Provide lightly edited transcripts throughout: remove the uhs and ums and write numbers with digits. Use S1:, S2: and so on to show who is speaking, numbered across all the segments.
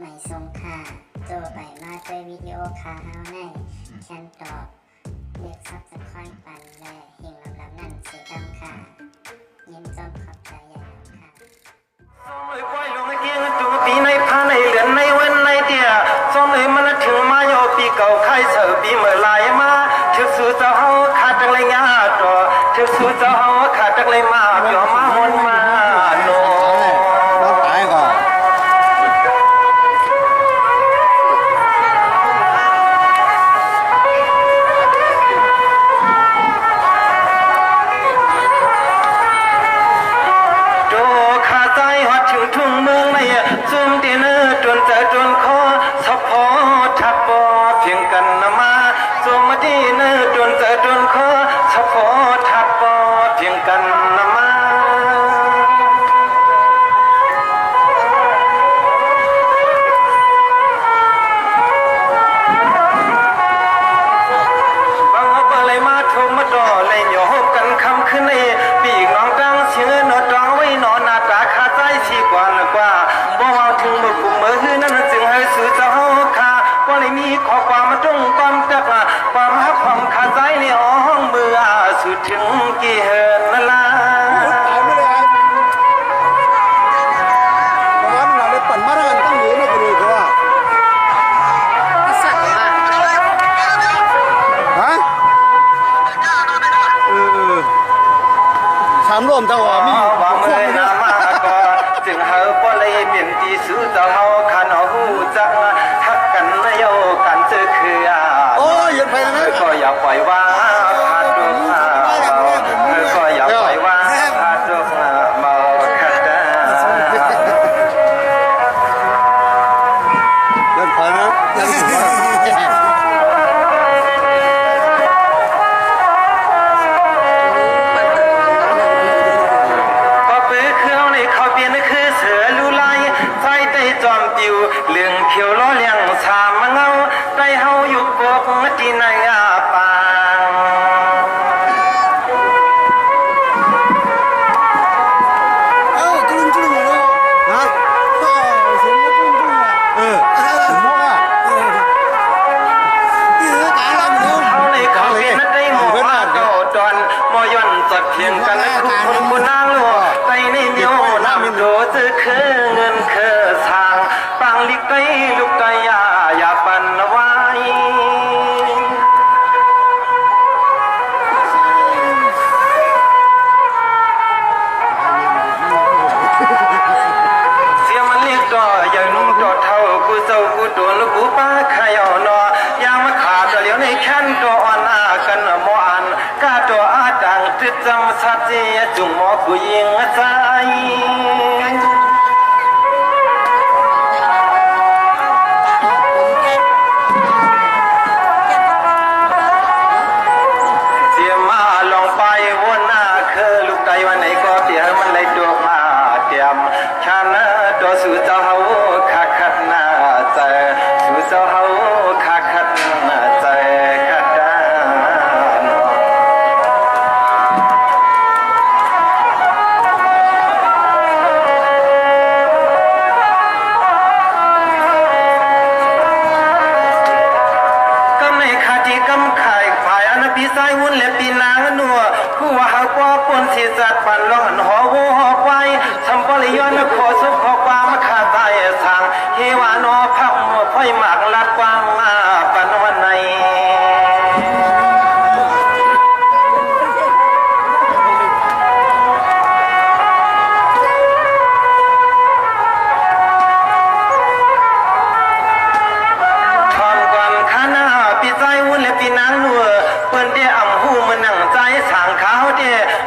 S1: ไม่ทรงค่าโจไปมาด้วยวิดีโอคาเฮาในแคนตอบเรียกซับสไครป์ปันและหิ่งลำนั่นเสียดำค่ะยินจมขอบใจใหญ่ค่ะ
S2: ปล่อยลงเกียงจูปีในพาในเหลือนในเว้นในเดียสองเลยมันถึงมาโยปีเก่าไข่เสือปีเมื่อลายมาถึงสู่เจ้าเฮาขาดจังเลยงาต่อถึงสู่เจ้าเฮาขาดจังเลยมาเปียวมาหนมาโนทุ่งเมืองในซุ่มตีเนื้อจนเจอจนคอสะพอทับปอเพียงกันมาซุ่มตีเนื้อจนเจอจนคอสะพอทับปอเพียงกันมาบางเอาไปเลยมาโทรมาต่อเลยโยกกันคำขึ้นในปีกน้องตั้งเสียงนอตองไว้นอนหน้าตาขาใจสีกว่านึกว่าบ่เอาถึงมือกุมมือหื้อนั้นจึงให้สื่อเจ้าค่ะว่าเลยมีข้อความมาตรงความจักความหักความขาใจในห้องมือสุดถึงกี่เหินนั่นล่ะ
S3: วันเราเลยปั่นมาแล้วต้องหนีไม่กลัวเขาฮะสามรวมเจ้าว่ามี
S2: วางมือหน้ามาก็จึงเฮาบ่เลยเปลี่ยนที่สื่อเจ้าขันเอาหูจักทักกันนโยกันเจอคือ
S3: โอ้ยยังไปนะ
S2: ก็อย่าปล่อยว่าขาดดุก็อย่าปล่อยว่าขาดดุเมาขัด
S3: เดินไปนะ
S2: จอมติวเรื่องเขียวล้อเลี้ยงสามเงาได้เฮาอยู่ปกที่ในป่า
S3: จุลุงเลยฮะเสียงจุลุงหมอการลำเนา
S2: เฮาในเขาเพียนได้หมอว่าเก่าจอนมอย้อนจัดเพียงกันทุกคนบนนางลัวไปในเดียวนำโดจะคือเงินคือทางปังลิกไกลูกไกอย่าปันไว้เสียมันเรียกต่ออย่านุ่มต่อเท่ากูเจ้ากูโดนกูป้าขยอนอยามาขาดเหลียวในแค้นตัวอ่อนกันหมออันกาตัวอาดังติดจำสัจเจจุงหมอกูยิงใจตัวสู่เจ้าเฮาขาขัดหน้าใจสู่เจ้าเฮาขาขัดหน้าใจขัดด้านกำในขาที่กำขายฝ่ายอนาปีสายวุ่นและปีนางนัวผู้ว่าเฮาก็ปนเสียจัดปันร้อนหอวูหอไว้ทำปริยนขอสุขขอความมาขาดใจสั่งเฮวานอพักพ่อยหมากลัดกว้างมาปันวันในทอนก่อนข้าหน้าปีใจวุ่นและปีนางนัวเปิ้นได้อ่ำหูมันนั่งใจสั่งเขาเด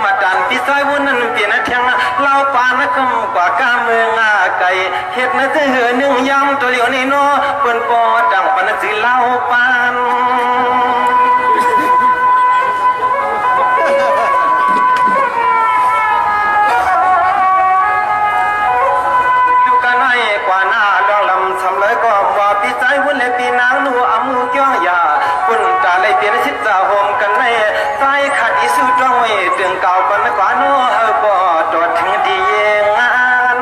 S2: มาดันปีใจวุ่นนั้นเปลี่ยนเทียงเล่าปานคำกว่ากาเมืองไก่เฮ็ดนะจะเหือหนึ่งยำตัวเหลียวในนอเปิ้นปอดังปานสิเล่าปานอยู่กันให้กว่าหน้าดองลำสำเลยก็ว่าปีใจวุ่นและปีนางนัวอำมือจ้องยาปุ่นตาเลยเปลี่ยนชิดจะโฮมกันในใจขัดอีสุจ้องไว้ถึงเก่าปานกว่าโนเฮาบ่ตรวจถึงดีงาน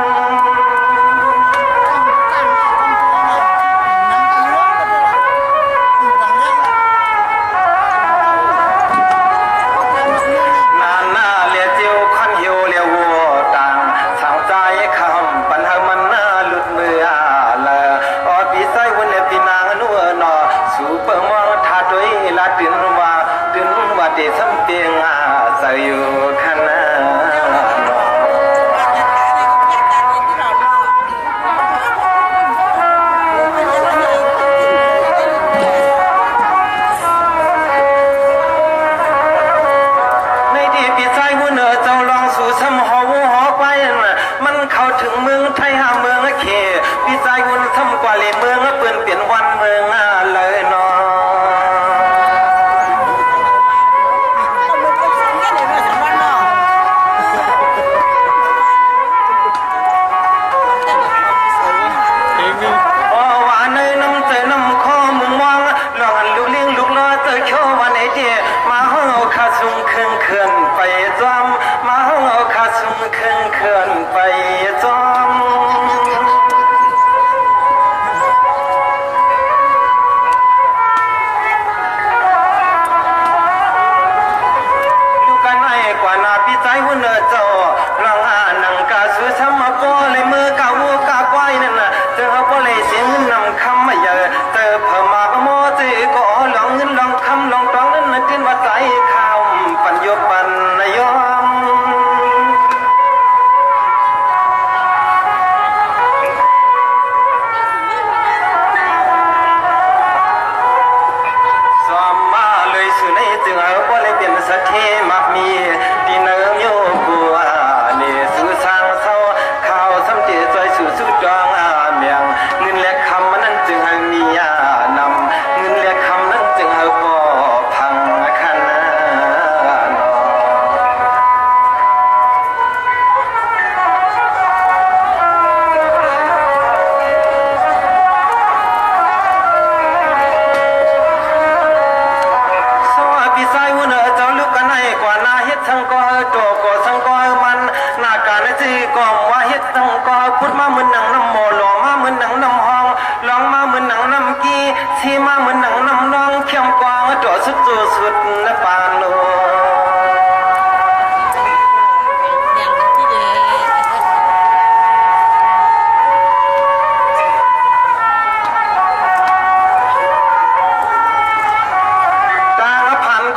S2: ดมาเหมือนหนังน้ำโมหล่อมาเหมือนหนังน้ำห้องลองมาเหมือนหนังน้ำกีซีมาเหมือนหนังน้ำน้องเข้มกวางจ่อสุดตัวสุดนะปานโล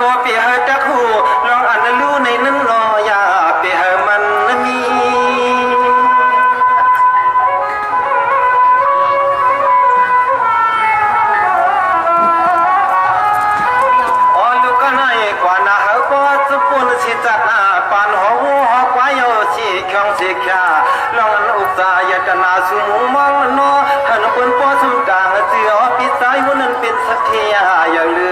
S2: ก็เปียเฮตะคูลองอันรู้ในนั้นรออย่าเปียมันมีอ๋อลูกก็ให้กว่านะเฮาก็จะปุ่นสิจัดปานหัวหัวกว่าโยสิคงสิแค่ลองอันอุตสาหกนาสุมุมองนอหันคนป้อสมกลางเสือปิสายหุ่นนั้นเป็นสักเทียอย่าลื